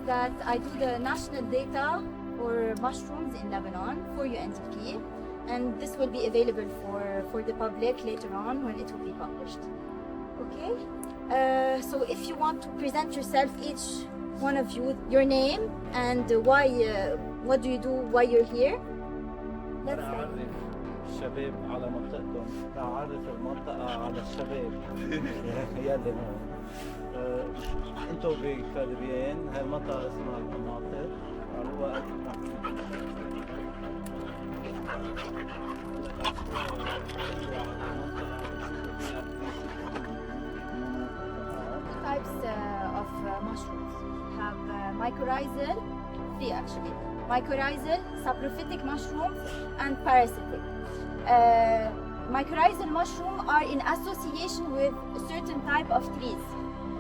that I do the national data for mushrooms in Lebanon for UNDP, and this will be available for the public later on when it will be published. Okay, so if you want to present yourself, each one of you, your name and why, what do you do, why you're here. Let's أعرف الشباب على منطقتهم، أعرف المنطقة على الشباب يلي هون. أنتم بكفردبيان، هاي المنطقة اسمها المناطق، هو types of mushrooms. We have mycorrhizal, three actually. Mycorrhizal, saprophytic mushrooms, and parasitic. Mycorrhizal mushrooms are in association with a certain type of trees.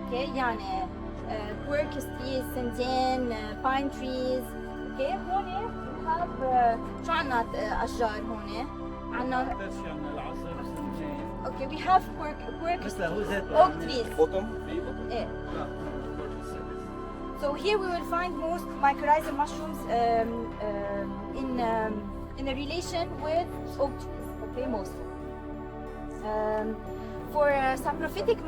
Okay, يعني quercus trees, صنين, pine trees. Okay, هون we have شو عنا أشجار هون؟ عنا Okay, we have quercus oak trees. إيه. So here we will find most mycorrhizal mushrooms in a relation with oak trees, okay, mostly. For saprophytic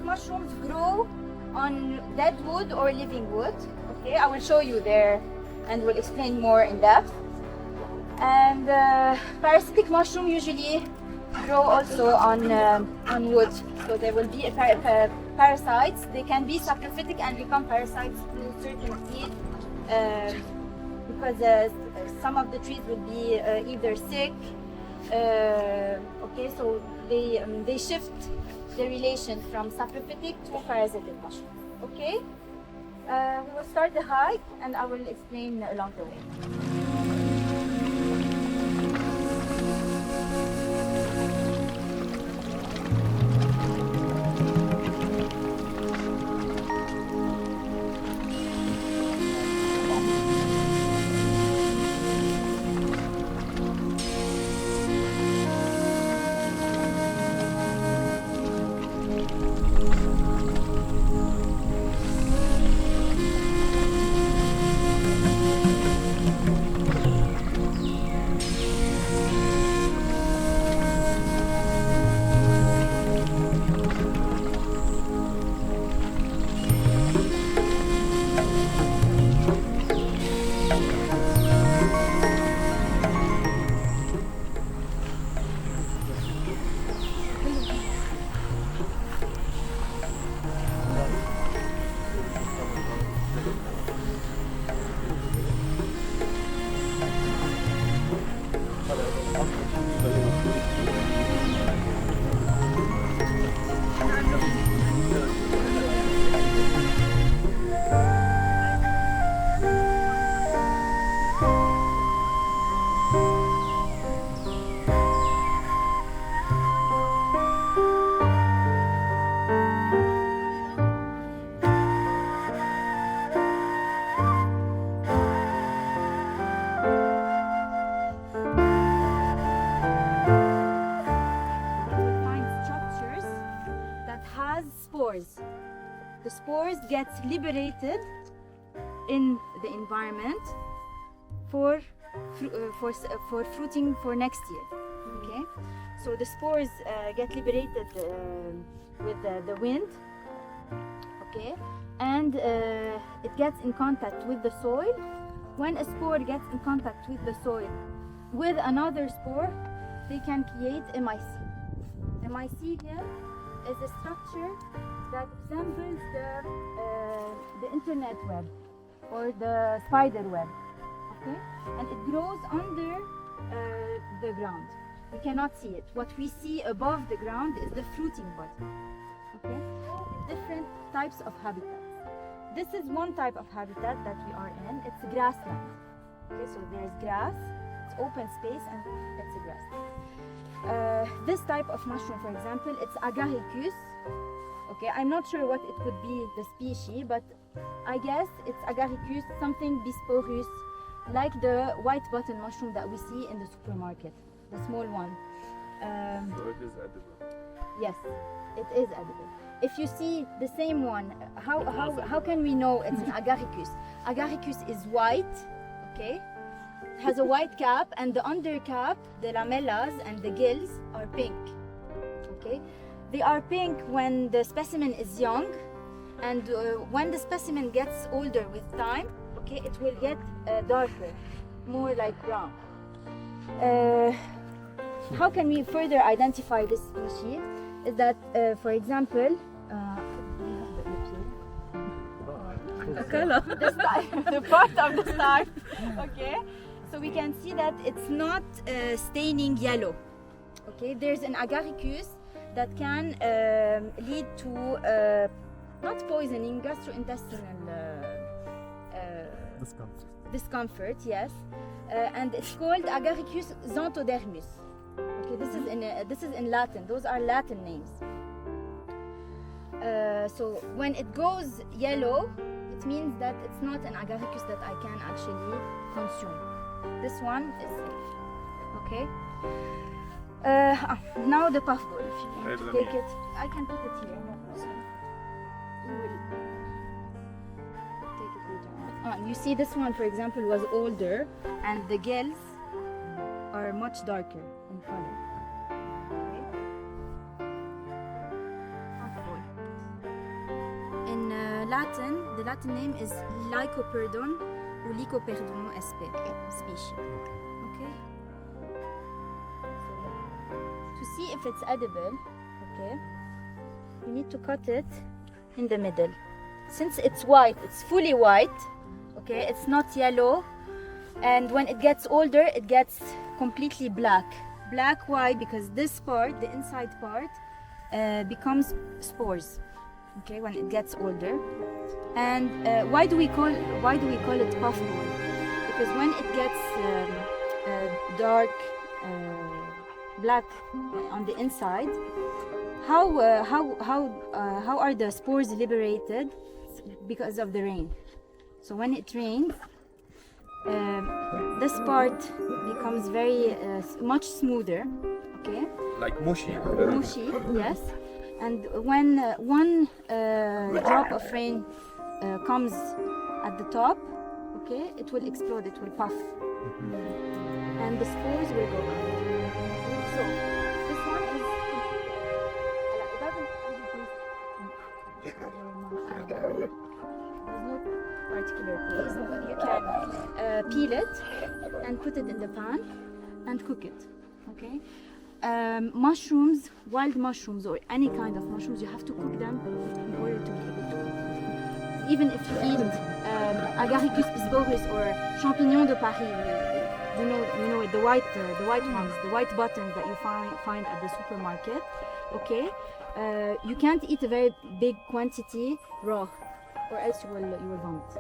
mushrooms grow on dead wood or living wood. Okay, I will show you there and will explain more in depth. And parasitic mushroom usually grow also on wood. So there will be parasites. They can be saprophytic and become parasites to certain trees because some of the trees will be either sick. Okay, so they shift the relation from saprophytic to parasitic mushrooms. Okay, we will start the hike and I will explain along the way. The spores get liberated in the environment for fruiting for next year. Okay, so the spores get liberated with the wind. Okay, and it gets in contact with the soil. When a spore gets in contact with the soil with another spore, they can create a mycelium. The mycelium is a structure that resembles the internet web or the spider web, okay? And it grows under the ground. We cannot see it. What we see above the ground is the fruiting body, okay? Different types of habitats. This is one type of habitat that we are in. It's grassland. Okay, so there's grass, it's open space, and it's a grassland. This type of mushroom, for example, it's Agaricus. Okay, I'm not sure what it could be, the species, but I guess it's Agaricus, something bisporus, like the white button mushroom that we see in the supermarket, the small one. So it is edible. Yes, it is edible. If you see the same one, how can we know it's an agaricus? Agaricus is white, okay? Has a white cap, and the undercap, the lamellas and the gills are pink, okay? They are pink when the specimen is young, and when the specimen gets older with time, okay, it will get darker, more like brown. How can we further identify this species? Is that, for example, the part of the star, okay? So we can see that it's not staining yellow, okay? There's an agaricus that can lead to not poisoning, gastrointestinal discomfort, yes, and it's called Agaricus xanthodermus. Okay, this is in Latin. Those are Latin names. So when it goes yellow, it means that it's not an agaricus that I can actually consume. This one is safe. Okay. Now the puffball. If you want to take it, I can put it here. No problem. You will take it later on. You see, this one, for example, was older, and the gills are much darker in color. Okay. Puffball. In Latin, the Latin name is Lycoperdon or Lycoperdon species. Okay. To see if it's edible, okay, you need to cut it in the middle. Since it's white, it's fully white, okay, it's not yellow, and when it gets older, it gets completely black. Black, why? Because this part, the inside part, becomes spores, okay, when it gets older. And why do we call it puffball? Because when it gets dark, black on the inside, how are the spores liberated? Because of the rain. So when it rains, this part becomes very much smoother, okay? Like mushy. Mushy, yes. And when one drop of rain comes at the top, okay, it will explode, it will puff, and the spores will go out. So this one is, it doesn't there's no particular place. You can peel it and put it in the pan and cook it, okay? Mushrooms, wild mushrooms or any kind of mushrooms, you have to cook them in order to be able to cook them. Even if you eat Agaricus pisboris or Champignons de Paris, you know it, the white ones, the white buttons that you find at the supermarket, okay? You can't eat a very big quantity raw, or else you will vomit.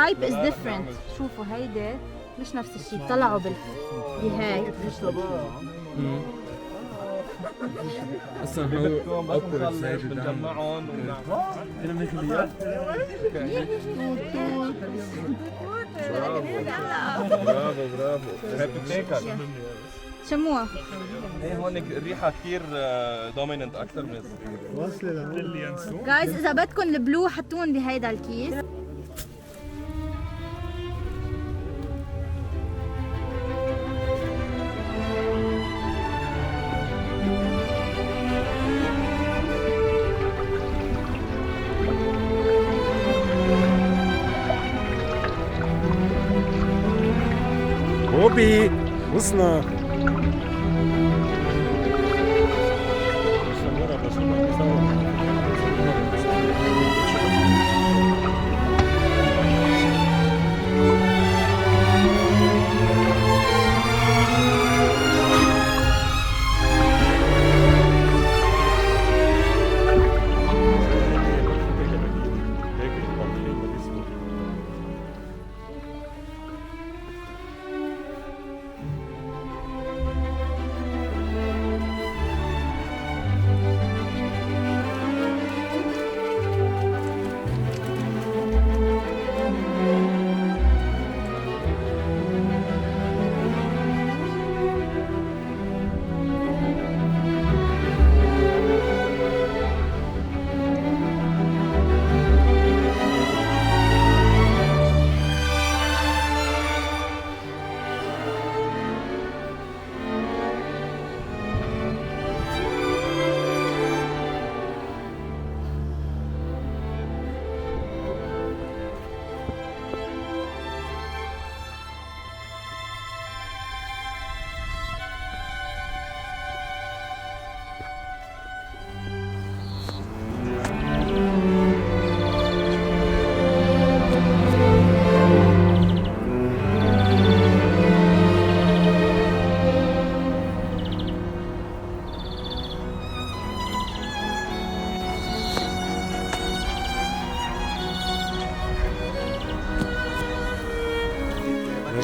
type is different. شوفوا هيدا مش نفس الشيء، طلعوا بهاي. اصلا هو اكبر سلايد بنجمعهم برافو هي بتتاكل شموها. ايه هون الريحه كثير دوميننت اكثر من الصغيره. جايز اذا بدكم البلو حطوهم بهيدا الكيس. بوبي وصلنا.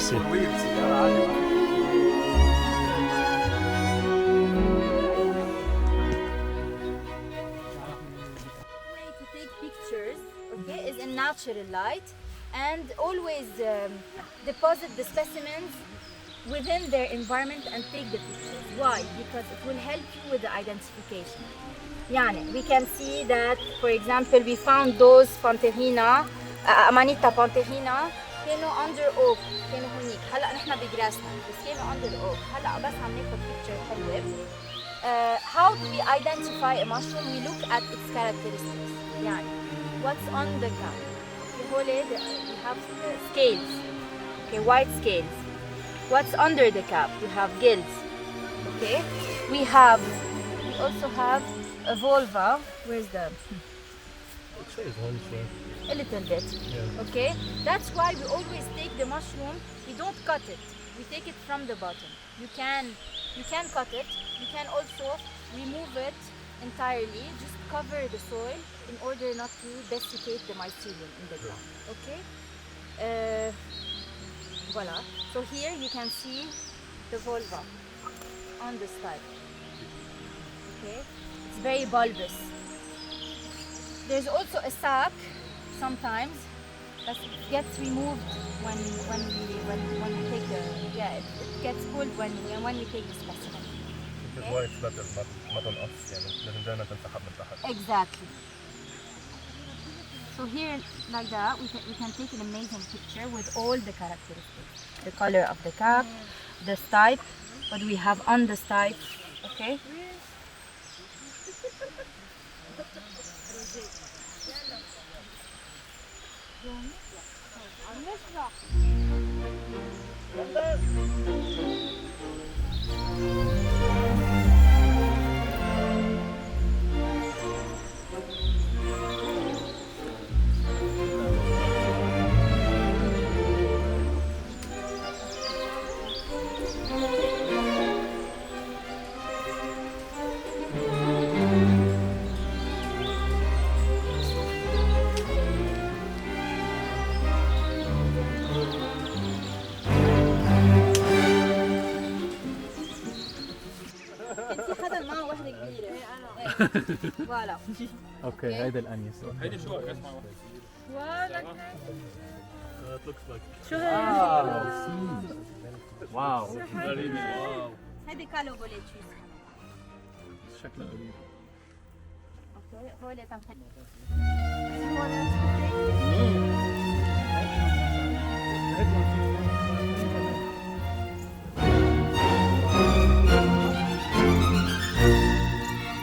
ميرسي. To take pictures, okay, is in natural light, and always deposit the specimens within their environment and take the pictures. Why? Because it will help you with the identification. يعني we can see that, for example, we found those Panterina, Amanita Panterina, كانوا under oak، كانوا هونيك. هلا نحن بجراسنا بس كانوا under oak. هلا بس عم ناخذ picture حلوة. How do we identify a mushroom? We look at its characteristics. يعني what's on the cap? Okay, we have scales. Okay, white scales. What's under the cap? We have gills. Okay, we also have a vulva. Where's the? A little bit. Yeah. Okay, that's why we always take the mushroom. We don't cut it. We take it from the bottom. You can cut it. You can also remove it entirely. Just cover the soil in order not to desiccate the mycelium in the ground. Okay. Voila. So here you can see the vulva on this type. Okay. It's very bulbous. There's also a sac sometimes, but it gets removed when we take the it gets pulled when we take the specimen. That's why it's better ما تنقص يعني لازم دائما تنسحب من تحت. Exactly. So here like that we can take an amazing picture with all the characteristics. The color of the cap, the stipe, what we have on the stipe, okay? فوالا. اوكي هيدا الانيس. هيدي شو اسمع فوالا. شو واو غريبة. واو هيدي كالو بوليتشيز. شكلها غريب. اوكي هول تمثال.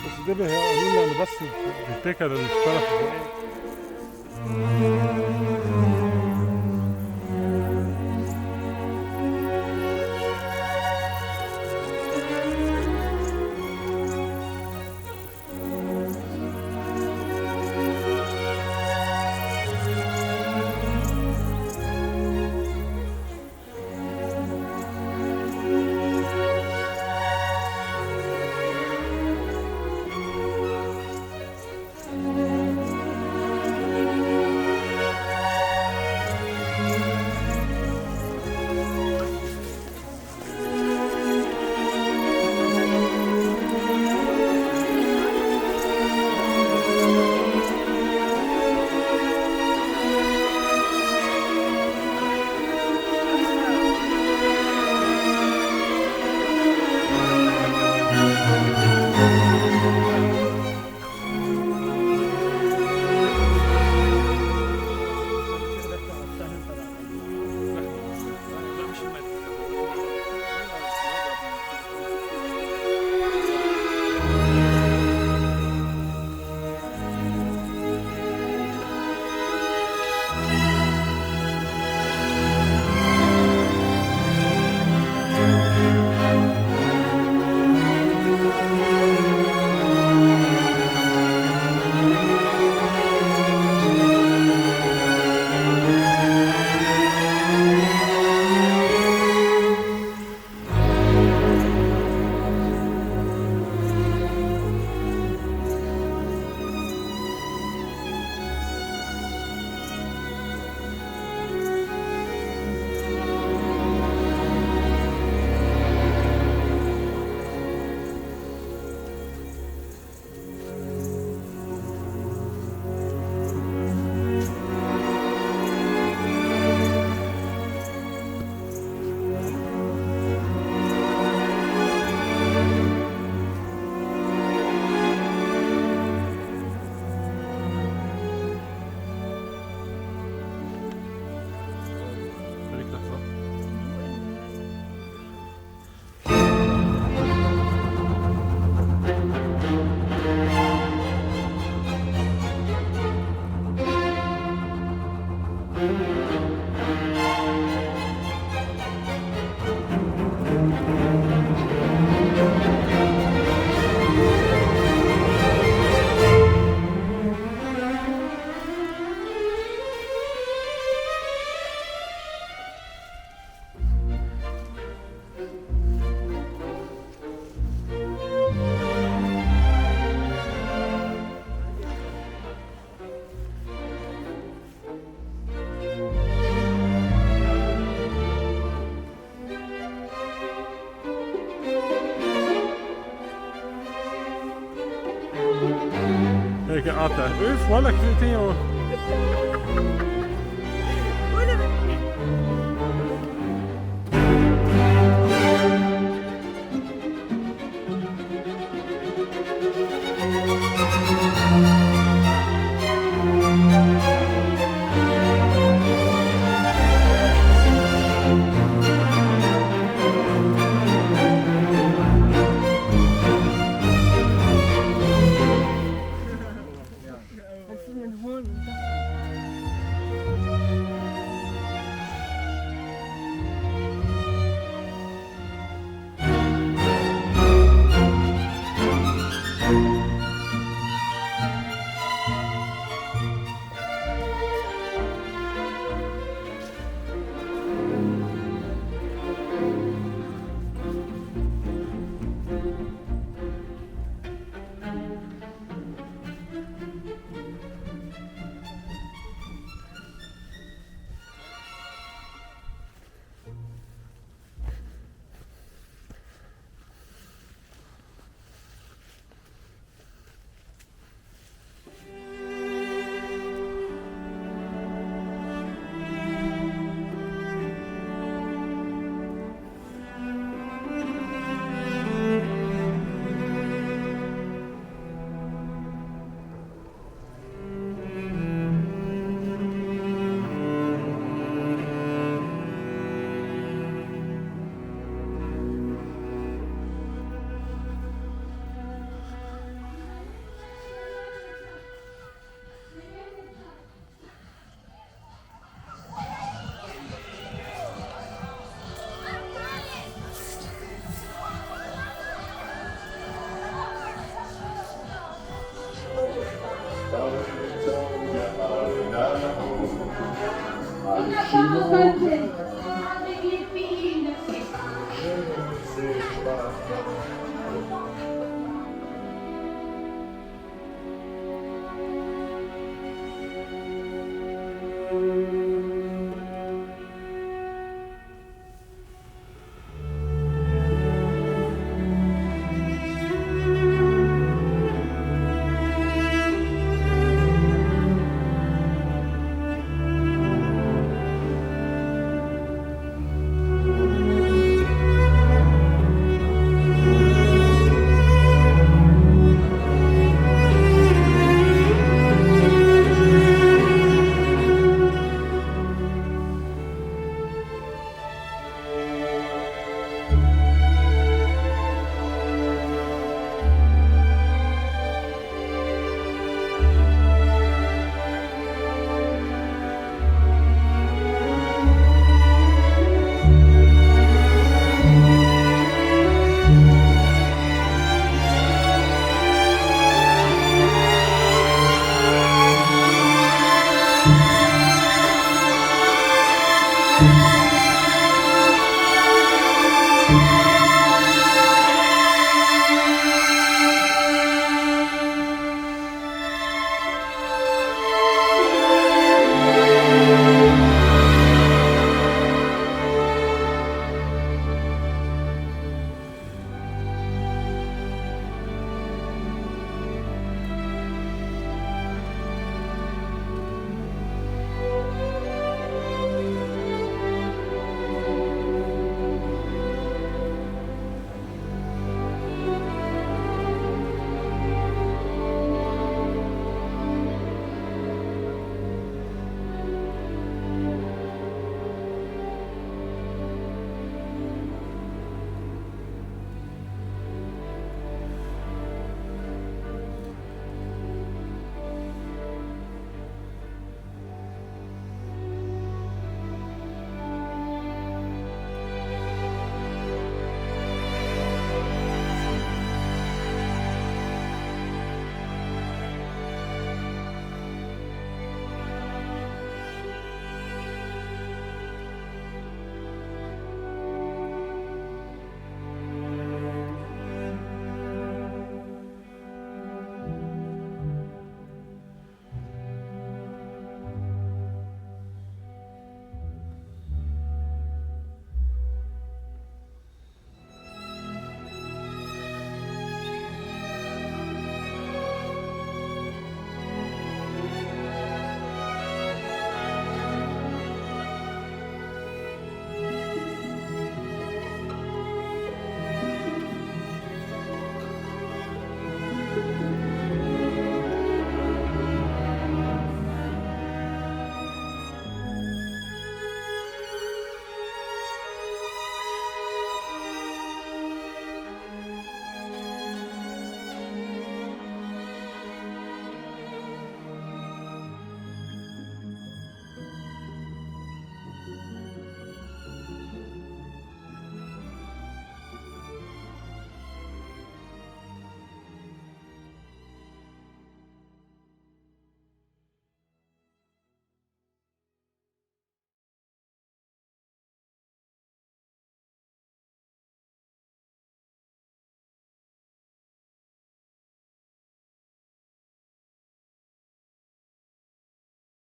بس ده قالوا لنا انه بس بيتاكل الطرف الفوقاني. هيك قاطع اوف ولا كليتين Thank you.